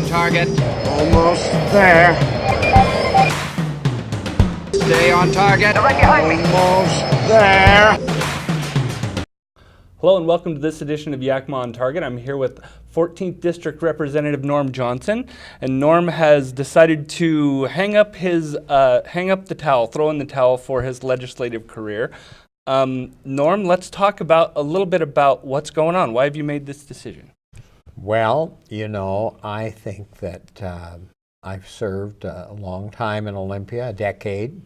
on target. Almost there. Stay on target. Right behind me. Almost there. Hello and welcome to this edition of Yakima on Target. I'm here with 14th District Representative Norm Johnson, and Norm has decided to hang up the towel, throw in the towel for his legislative career. Norm, let's talk about a little bit about what's going on. Why have you made this decision? Well, you know, I think that I've served a long time in Olympia, a decade,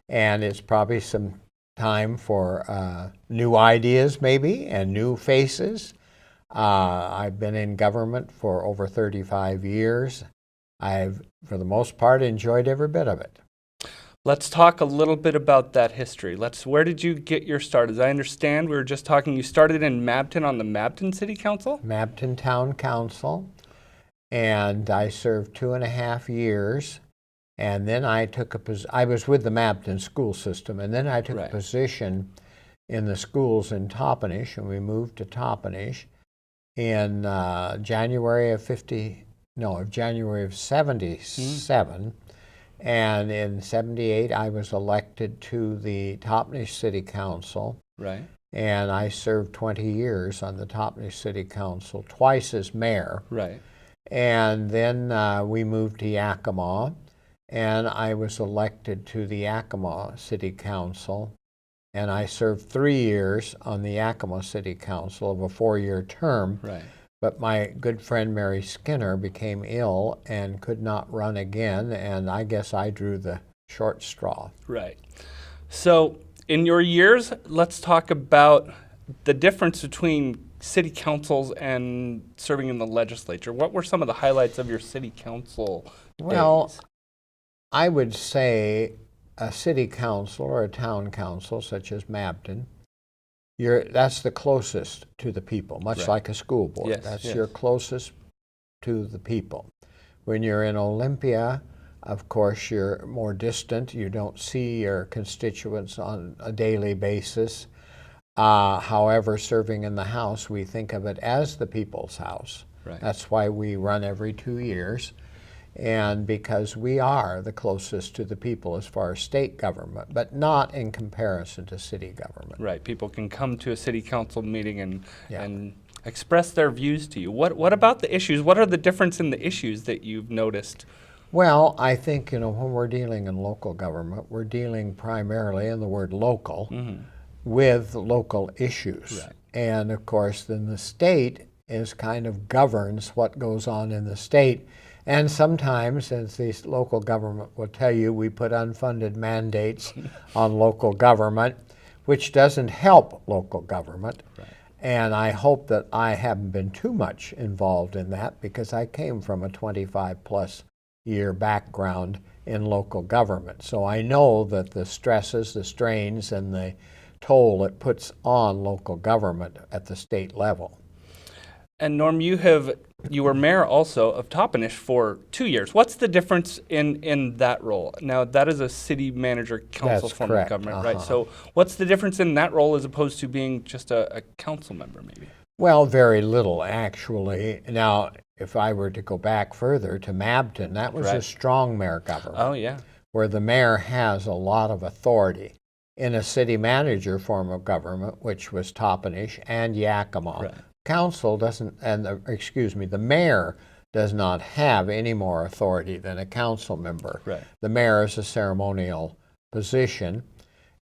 and it's probably some time for new ideas maybe and new faces. I've been in government for over 35 years. I've, for the most part, enjoyed every bit of it. Let's talk a little bit about that history. Where did you get your start? As I understand, we were just talking, you started in Mabton on the Mabton City Council? Mabton Town Council, and I served 2.5 years. And then I took I was with the Mabton school system, and then I took a position in the schools in Toppenish, and we moved to Toppenish in January of 77. And in 78, I was elected to the Toppenish City Council. Right. And I served 20 years on the Toppenish City Council, twice as mayor. Right. And then we moved to Yakima. And I was elected to the Yakima City Council, and I served 3 years on the Yakima City Council of a 4-year term. Right. But my good friend Mary Skinner became ill and could not run again, and I guess I drew the short straw. Right. So in your years, let's talk about the difference between city councils and serving in the legislature. What were some of the highlights of your city council days? I would say a city council or a town council, such as Mabton, that's the closest to the people, much like a school board. Yes, That's yes. your closest to the people. When you're in Olympia, of course, you're more distant. You don't see your constituents on a daily basis. However, serving in the House, we think of it as the people's house. Right. That's why we run every 2 years. And because we are the closest to the people as far as state government, but not in comparison to city government. Right. People can come to a city council meeting and express their views to you. What about the issues? What are the difference in the issues that you've noticed? Well, I think, you know, when we're dealing in local government, we're dealing primarily, in the word local, with local issues. Right. And of course, then the state is kind of governs what goes on in the state. And sometimes, as the local government will tell you, we put unfunded mandates on local government, which doesn't help local government. Right. And I hope that I haven't been too much involved in that, because I came from a 25-plus year background in local government. So I know that the stresses, the strains, and the toll it puts on local government at the state level. And Norm, you were mayor also of Toppenish for 2 years. What's the difference in that role? Now, that is a city manager council That's form correct. of government, right? So what's the difference in that role as opposed to being just a council member, maybe? Well, very little, actually. Now, if I were to go back further to Mabton, that was a strong mayor government. Oh, yeah. Where the mayor has a lot of authority. In a city manager form of government, which was Toppenish and Yakima, Right. council doesn't, the mayor does not have any more authority than a council member. Right. The mayor is a ceremonial position,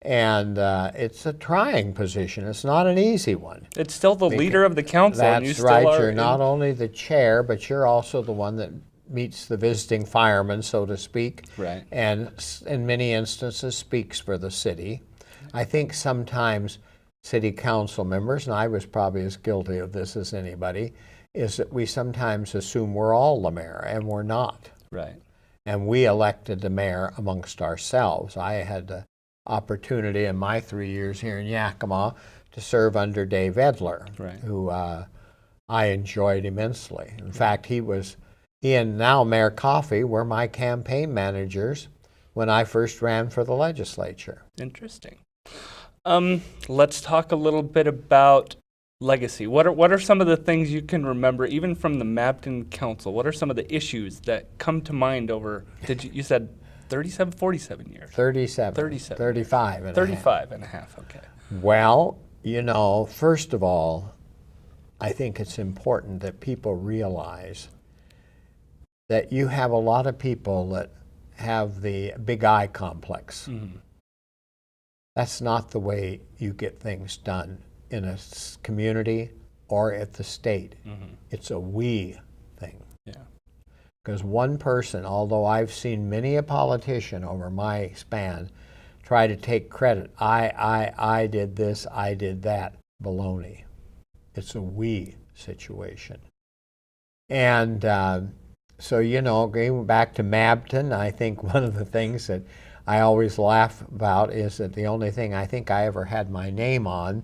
and it's a trying position. It's not an easy one. It's still the leader of the council. That's and you still right. are You're not only the chair, but you're also the one that meets the visiting firemen, so to speak, Right. and in many instances speaks for the city. I think sometimes city council members, and I was probably as guilty of this as anybody, is that we sometimes assume we're all the mayor, and we're not. Right. And we elected the mayor amongst ourselves. I had the opportunity in my 3 years here in Yakima to serve under Dave Edler, Right. who I enjoyed immensely. In fact, he and now Mayor Coffey were my campaign managers when I first ran for the legislature. Interesting. Let's talk a little bit about legacy. What are some of the things you can remember, even from the Mabton Council? What are some of the issues that come to mind over, you said 37, 47 years? 37. 37. 35 and a half. 35 and a half, okay. Well, first of all, I think it's important that people realize that you have a lot of people that have the big I complex. Mm-hmm. That's not the way you get things done in a community or at the state. Mm-hmm. It's a we thing. Yeah. Because one person, although I've seen many a politician over my span try to take credit, I did this, I did that, baloney. It's a we situation. And so, going back to Mabton, I think one of the things that I always laugh about is that the only thing I think I ever had my name on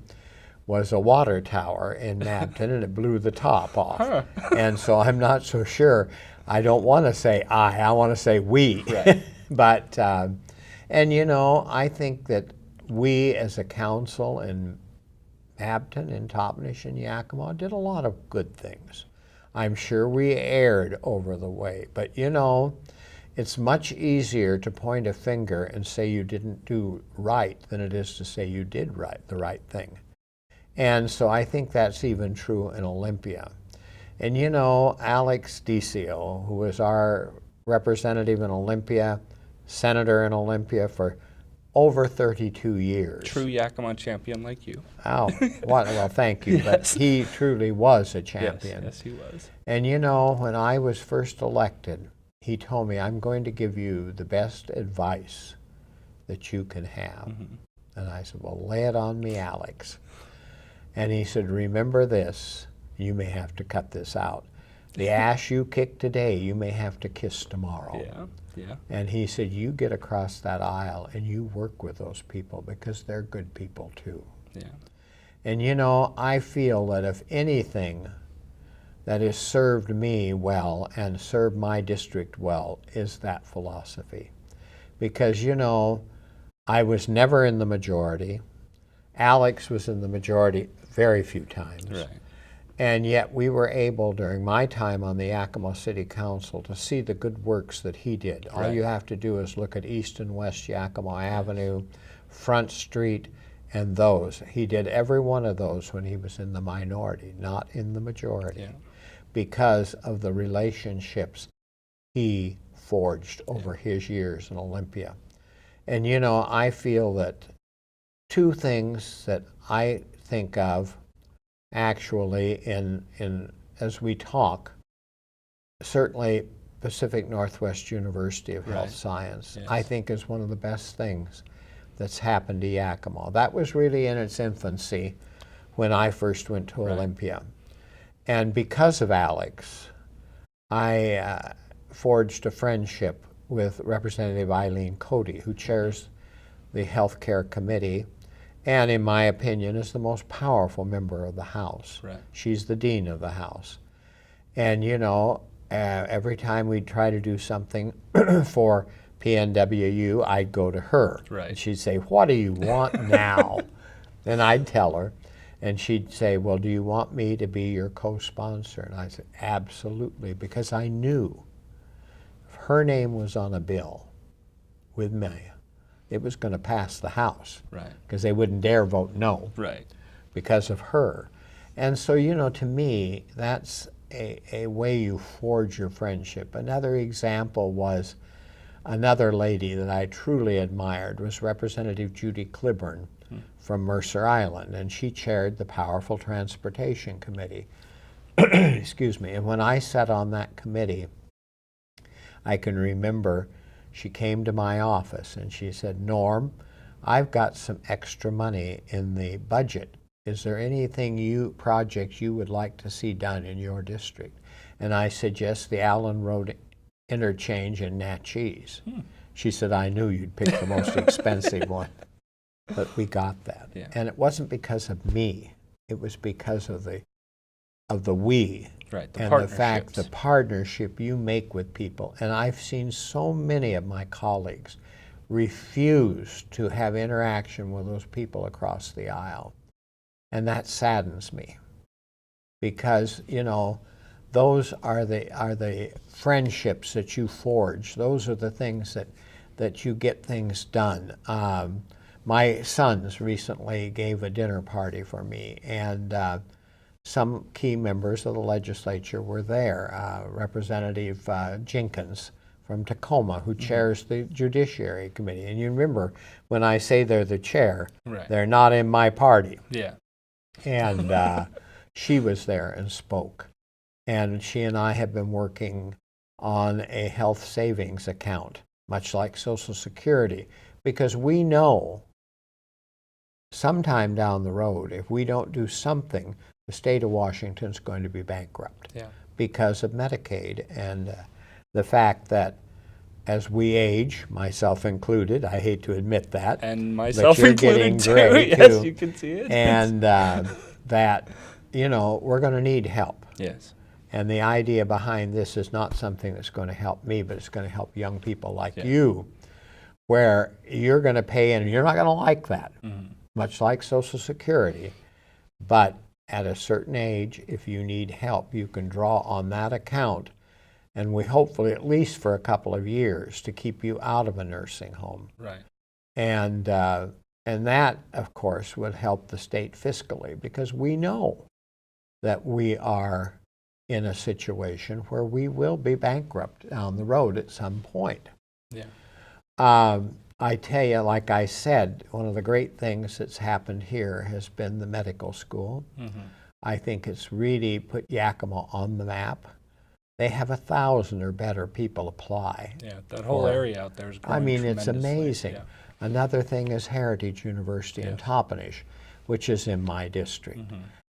was a water tower in Mabton, and it blew the top off. Huh. And so I'm not so sure. I don't want to say I want to say we. Right. But, I think that we as a council in Mabton and Toppenish and Yakima did a lot of good things. I'm sure we erred over the way, but it's much easier to point a finger and say you didn't do right than it is to say you did the right thing. And so I think that's even true in Olympia. And Alex Decio, who was our representative in Olympia, senator in Olympia for over 32 years. True Yakima champion like you. Oh, well, thank you. Yes. But he truly was a champion. Yes, he was. And when I was first elected, he told me, I'm going to give you the best advice that you can have. Mm-hmm. And I said, well, lay it on me, Alex. And he said, remember this, you may have to cut this out. The ass you kick today, you may have to kiss tomorrow. Yeah. And he said, you get across that aisle and you work with those people because they're good people too. Yeah. And I feel that if anything that has served me well and served my district well is that philosophy. Because, I was never in the majority. Alex was in the majority very few times. Right. And yet we were able, during my time on the Yakima City Council, to see the good works that he did. All you have to do is look at East and West Yakima Avenue, Front Street, and those. He did every one of those when he was in the minority, not in the majority, because of the relationships he forged over his years in Olympia. And I feel that two things that I think of actually in as we talk, certainly Pacific Northwest University of Health Science, I think is one of the best things that's happened to Yakima. That was really in its infancy when I first went to Olympia. And because of Alex, I forged a friendship with Representative Eileen Cody, who chairs the Healthcare Committee, and in my opinion is the most powerful member of the House. Right. She's the dean of the House. And every time we'd try to do something for PNWU, I'd go to her. Right. And she'd say, what do you want now? And I'd tell her, and she'd say, well, do you want me to be your co-sponsor? And I said, absolutely, because I knew if her name was on a bill with me, it was going to pass the House. Right. Because they wouldn't dare vote no. Right. Because of her. And so, to me, that's a way you forge your friendship. Another example was another lady that I truly admired was Representative Judy Cliburn from Mercer Island, and she chaired the Powerful Transportation Committee. Excuse me. And when I sat on that committee, I can remember she came to my office and she said, Norm, I've got some extra money in the budget. Is there anything projects you would like to see done in your district? And I said, yes, the Allen Road interchange in Natchez. She said, I knew you'd pick the most expensive one. But we got that. Yeah. And it wasn't because of me. It was because of the we. Right, and the fact, the partnership you make with people. And I've seen so many of my colleagues refuse to have interaction with those people across the aisle. And that saddens me, because, you know, those are the friendships that you forge. Those are the things that you get things done. My sons recently gave a dinner party for me, and some key members of the legislature were there. Representative Jenkins from Tacoma, who chairs the Judiciary Committee. And you remember, when I say they're the chair, Right. they're not in my party. Yeah. And she was there and spoke. And she and I have been working on a health savings account, much like Social Security, because we know sometime down the road, if we don't do something, the state of Washington is going to be bankrupt because of Medicaid and the fact that as we age, myself included, I hate to admit that, And myself but you're included getting too. gray Yes, too. you can see it. And that, you know, we're going to need help. Yes. And the idea behind this is not something that's going to help me, but it's going to help young people like you, where you're going to pay, and you're not going to like that, much like Social Security. But at a certain age, if you need help, you can draw on that account, and we hopefully, at least for a couple of years, to keep you out of a nursing home. Right. And that, of course, would help the state fiscally, because we know that we are in a situation where we will be bankrupt down the road at some point. Yeah. I tell you, like I said, one of the great things that's happened here has been the medical school. I think it's really put Yakima on the map. They have 1,000 or better people apply. Yeah, that whole area out there is growing I mean, it's tremendously. amazing. Yeah. Another thing is Heritage University in Toppenish, which is in my district.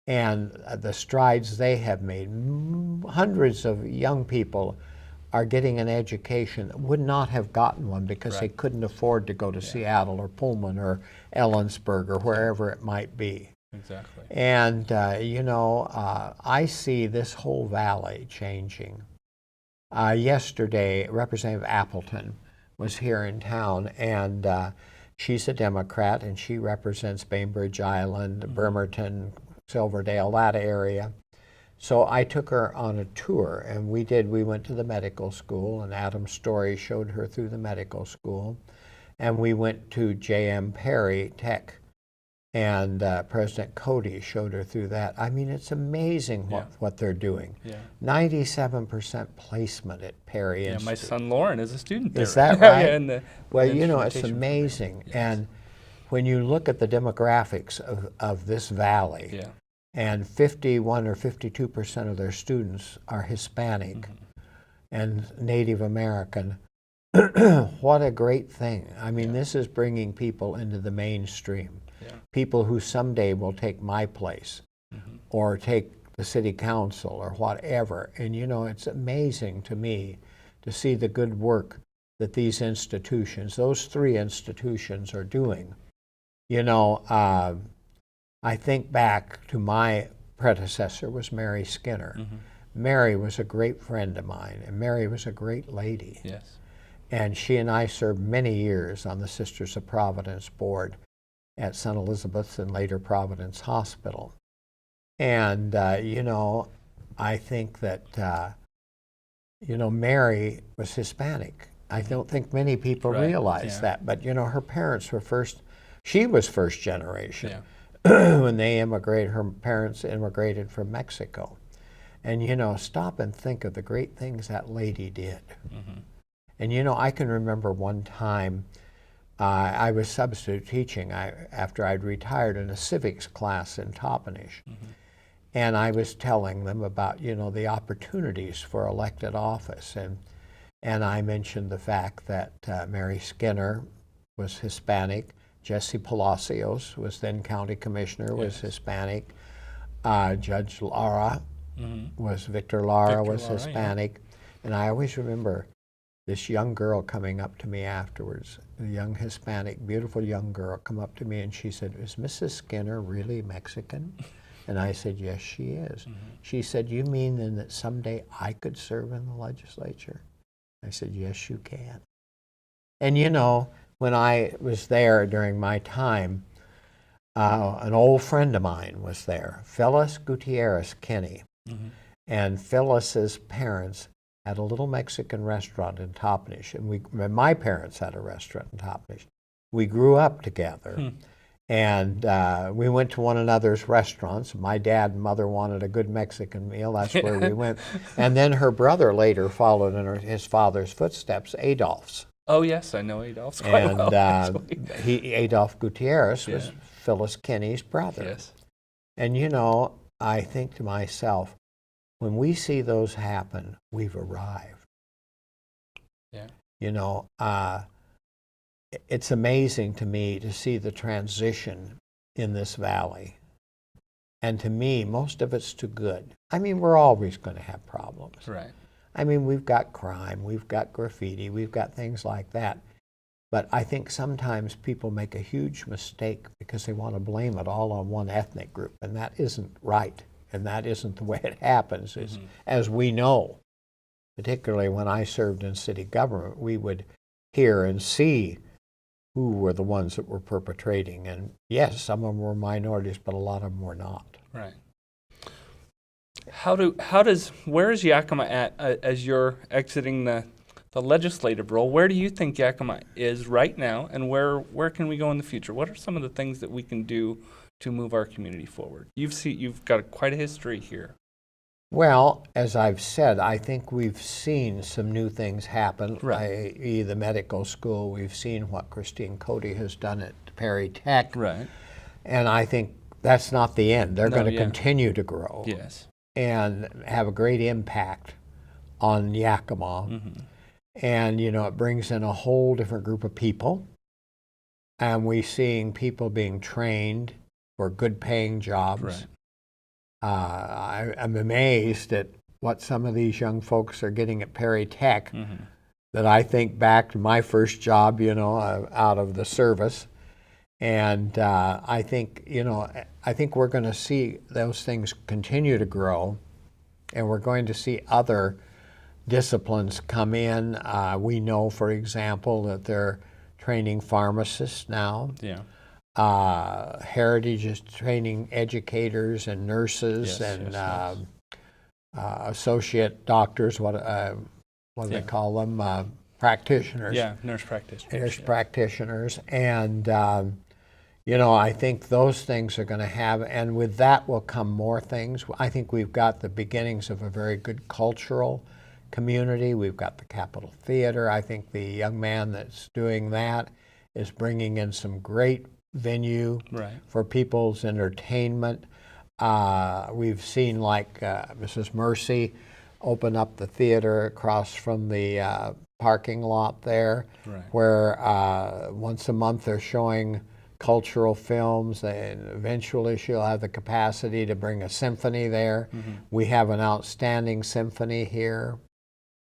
And the strides they have made, hundreds of young people are getting an education that would not have gotten one because they couldn't afford to go to Seattle or Pullman or Ellensburg or wherever it might be. Exactly. And, you know, I see this whole valley changing. Yesterday, Representative Appleton was here in town, and she's a Democrat, and she represents Bainbridge Island, Bremerton, Silverdale, that area. So I took her on a tour, and we went to the medical school, and Adam Story showed her through the medical school. And we went to J.M. Perry Tech, and President Cody showed her through that. I mean, it's amazing what they're doing. 97% placement at Perry Institute. My son Lauren is a student there. Is that right? In the well, you know, it's instrumentation amazing. program. Yes. And when you look at the demographics of this valley, and 51 or 52% of their students are Hispanic and Native American, what a great thing. I mean, this is bringing people into the mainstream. People who someday will take my place or take the city council or whatever. And, you know, it's amazing to me to see the good work that these institutions, those 3 institutions, are doing. You know, I think back to my predecessor was Mary Skinner. Mary was a great friend of mine, and Mary was a great lady. Yes. And she and I served many years on the Sisters of Providence board at St. Elizabeth's and later Providence Hospital. And, you know, I think that, you know, Mary was Hispanic. I don't think many people realize that, but, you know, her parents were she was first generation. When they immigrated, her parents immigrated from Mexico. And, you know, stop and think of the great things that lady did. And, you know, I can remember one time I was substitute teaching after I'd retired in a civics class in Toppenish. And I was telling them about, you know, the opportunities for elected office. And I mentioned the fact that Mary Skinner was Hispanic. Jesse Palacios was then county commissioner, was Hispanic. Judge Lara was, Victor Lara was Hispanic. And I always remember this young girl coming up to me afterwards, a young Hispanic, beautiful young girl come up to me and she said, "Is Mrs. Skinner really Mexican?" And I said, "Yes, she is." She said, "You mean then that someday I could serve in the legislature?" I said, "Yes, you can." And you know, when I was there during my time, an old friend of mine was there, Phyllis Gutierrez Kinney. And Phyllis's parents had a little Mexican restaurant in Toppenish, and my parents had a restaurant in Toppenish. We grew up together, and we went to one another's restaurants. My dad and mother wanted a good Mexican meal. That's where we went. And then her brother later followed in his father's footsteps, Adolph's. Oh, yes, I know Adolph's quite And well. Adolph Gutierrez was Phyllis Kinney's brother. Yes. And you know, I think to myself, when we see those happen, we've arrived. Yeah. You know, it's amazing to me to see the transition in this valley. And to me, most of it's to good. I mean, we're always going to have problems. Right. I mean, we've got crime, we've got graffiti, we've got things like that. But I think sometimes people make a huge mistake because they want to blame it all on one ethnic group, and that isn't right, and that isn't the way it happens. As we know, particularly when I served in city government, we would hear and see who were the ones that were perpetrating. And yes, some of them were minorities, but a lot of them were not. Right. Where is Yakima at as you're exiting the legislative role? Where do you think Yakima is right now, and where can we go in the future? What are some of the things that we can do to move our community forward? You've got quite a history here. Well, as I've said, I think we've seen some new things happen, Right. i.e. the medical school. We've seen what Christine Cody has done at Perry Tech. Right. And I think that's not the end. They're going to yeah. continue to grow Yes. and have a great impact on Yakima. And, you know, it brings in a whole different group of people. And we're seeing people being trained for good paying jobs. Right. I'm amazed at what some of these young folks are getting at Perry Tech, that I think back to my first job, you know, out of the service. And I think, you know, I think we're going to see those things continue to grow, and we're going to see other disciplines come in. We know, for example, that they're training pharmacists now. Yeah. Heritage is training educators and nurses associate doctors, what do they call them? Practitioners. Yeah, nurse practitioners. Nurse practitioners. And, you know, I think those things are going to have, and with that will come more things. I think we've got the beginnings of a very good cultural community. We've got the Capitol Theatre. I think the young man that's doing that is bringing in some great venue for people's entertainment. We've seen like Mrs. Mercy open up the theater across from the parking lot there, where once a month they're showing cultural films, and eventually she'll have the capacity to bring a symphony there. We have an outstanding symphony here.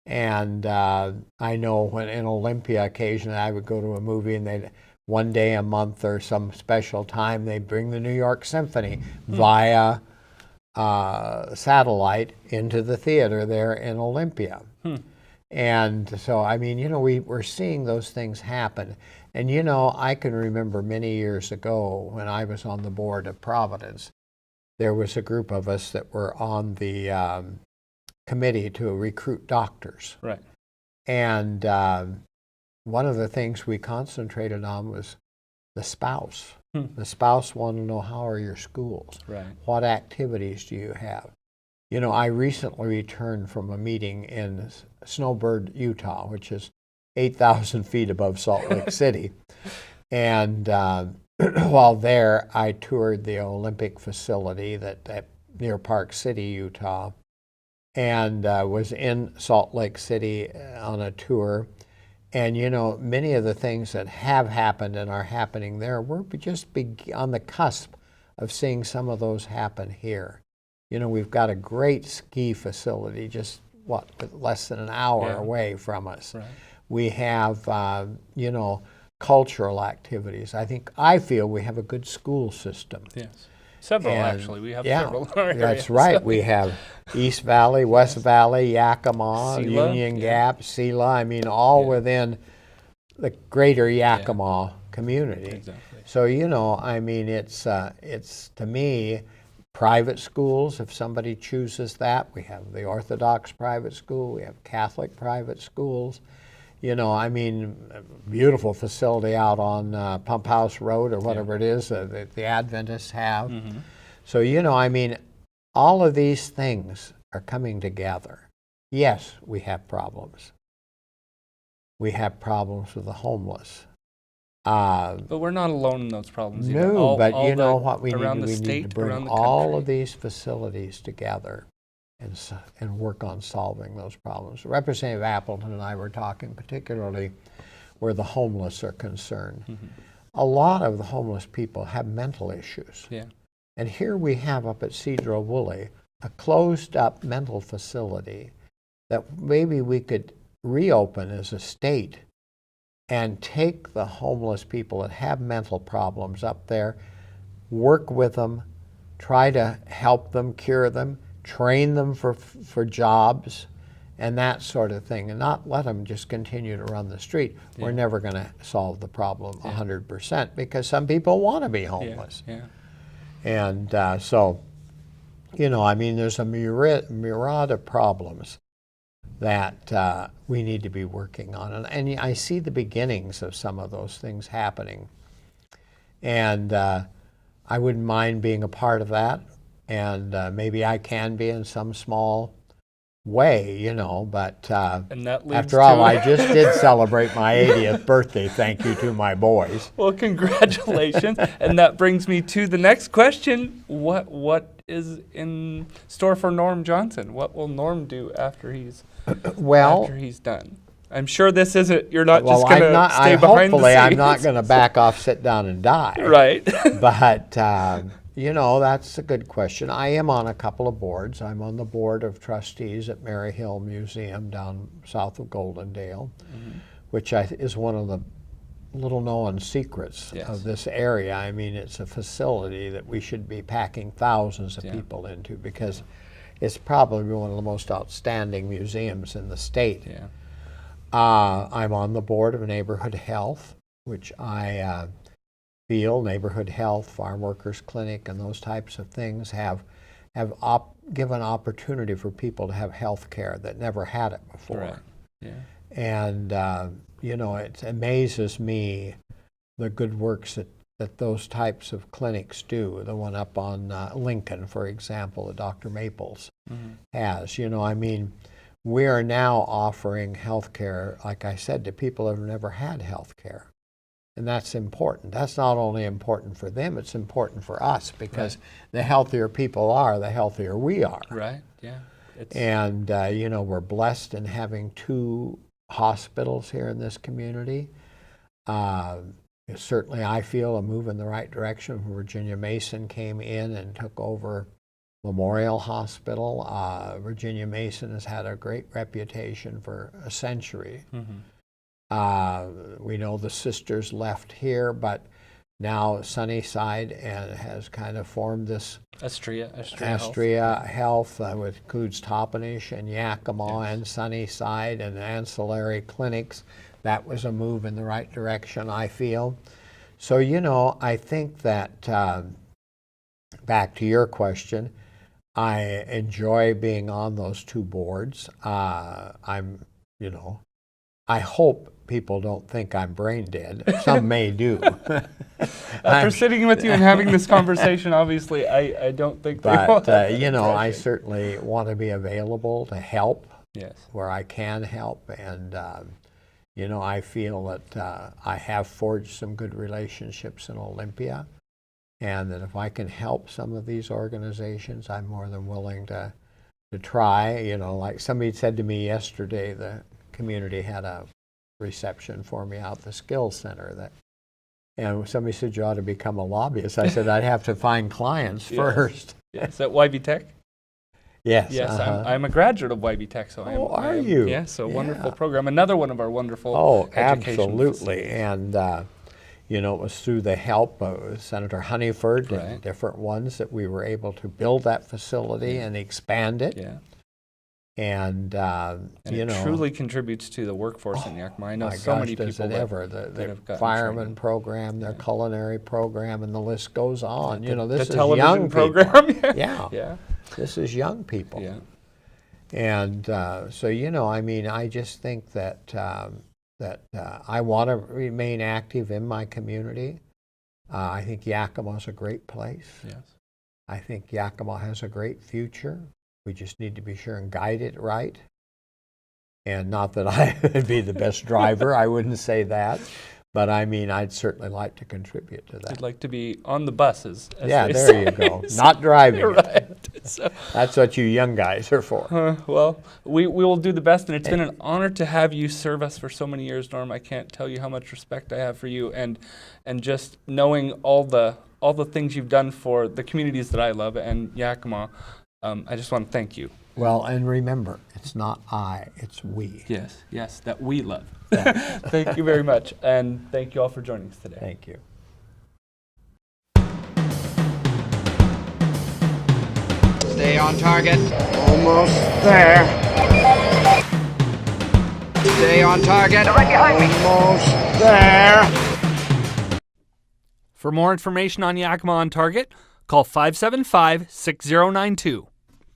And I know when in Olympia occasionally I would go to a movie and they'd one day a month or some special time, they bring the New York Symphony via satellite into the theater there in Olympia. And so, I mean, you know, we're seeing those things happen. And, you know, I can remember many years ago when I was on the board of Providence, there was a group of us that were on the committee to recruit doctors. Right. And one of the things we concentrated on was the spouse. The spouse wanted to know, how are your schools? Right. What activities do you have? You know, I recently returned from a meeting in Snowbird, Utah, which is 8,000 feet above Salt Lake City. And while there, I toured the Olympic facility that near Park City, Utah, and was in Salt Lake City on a tour. And, you know, many of the things that have happened and are happening there, we're just on the cusp of seeing some of those happen here. You know, we've got a great ski facility just, less than an hour away from us. Right. We have, you know, cultural activities. I feel we have a good school system. Yes. Several, actually. We have several in our area. That's right. We have East Valley, West Valley, Yakima, Union Gap, Sela. I mean, all within the greater Yakima community. Exactly. So, you know, I mean, it's to me, private schools, if somebody chooses that, we have the Orthodox private school, we have Catholic private schools. You know, I mean, a beautiful facility out on Pump House Road or whatever it is that the Adventists have. So, you know, I mean, all of these things are coming together. Yes, we have problems. We have problems with the homeless. But we're not alone in those problems either. No, but you know what we around need? the We state, need to bring around the all country. of these facilities together and work on solving those problems. Representative Appleton and I were talking particularly where the homeless are concerned. A lot of the homeless people have mental issues. Yeah. And here we have up at Cedro Woolley a closed up mental facility that maybe we could reopen as a state and take the homeless people that have mental problems up there, work with them, try to help them, cure them, train them for jobs and that sort of thing, and not let them just continue to run the street. We're never going to solve the problem 100% because some people want to be homeless. And so, you know, I mean, there's a myriad of problems that we need to be working on. And I see the beginnings of some of those things happening. And I wouldn't mind being a part of that. And maybe I can be in some small way, you know, but And that leads after all, to- I just did celebrate my 80th birthday, thank you to my boys. Well, congratulations. And that brings me to the next question. What is in store for Norm Johnson? What will Norm do after he's done? I'm sure this isn't, you're not just going to stay behind the hopefully scenes. I'm not going to back off, sit down, and die. Right. But, you know, that's a good question. I am on a couple of boards. I'm on the board of trustees at Mary Hill Museum down south of Goldendale, which is one of the little-known secrets of this area. I mean, it's a facility that we should be packing thousands of people into because it's probably one of the most outstanding museums in the state. I'm on the board of Neighborhood Health, which I feel Neighborhood Health, Farm Workers Clinic, and those types of things have given opportunity for people to have health care that never had it before. And, you know, it amazes me the good works that those types of clinics do. The one up on Lincoln, for example, that Dr. Maples has. You know, I mean, we are now offering health care, like I said, to people who have never had health care. And that's important. That's not only important for them, it's important for us because the healthier people are, the healthier we are. And, you know, we're blessed in having 2 hospitals here in this community. Certainly I feel a move in the right direction. Virginia Mason came in and took over Memorial Hospital. Virginia Mason has had a great reputation for a century. We know the sisters left here, but now Sunnyside has kind of formed this Astrea Health, which includes Toppenish and Yakima and Sunnyside and Ancillary clinics. That was a move in the right direction, I feel. So, you know, I think that, back to your question, I enjoy being on those 2 boards. You know, I hope people don't think I'm brain dead. Some may do. After sitting with you and having this conversation, obviously, I don't think they will. But, you know, I certainly want to be available to help where I can help. And, you know, I feel that I have forged some good relationships in Olympia. And that if I can help some of these organizations, I'm more than willing to try. You know, like somebody said to me yesterday, the community had a reception for me out at the Skills Center. And somebody said, you ought to become a lobbyist. I said, I'd have to find clients first. Yes, at YB Tech? Yes. Yes, I'm a graduate of YB Tech. So are you? Yes, a wonderful program. Another one of our wonderful absolutely. And, you know, it was through the help of Senator Honeyford and different ones that we were able to build that facility and expand it. And, And you it know, truly contributes to the workforce in Yakima. I know my so gosh, many does people it that, ever. that The have gotten fireman training. program, their culinary program, and the list goes on. You know, The this is television young program. people. Yeah. Yeah. This is young people. Yeah. And so, you know, I mean, I just think that I want to remain active in my community. I think Yakima is a great place. Yes. I think Yakima has a great future. We just need to be sure and guide it right. And not that I would be the best driver, I wouldn't say that. But I mean, I'd certainly like to contribute to that. You'd like to be on the buses. As Yeah, they there say. you go. Not driving it. Right. So, That's what you young guys are for. well, we will do the best, and it's been an honor to have you serve us for so many years, Norm. I can't tell you how much respect I have for you, and just knowing all the things you've done for the communities that I love and Yakima. I just want to thank you. Well, and remember, it's not I, it's we. Yes, yes, that we love. Thank you very much, and thank you all for joining us today. Thank you. Stay on target. Almost there. Stay on target. Almost there. For more information on Yakima on Target, call 575-6092.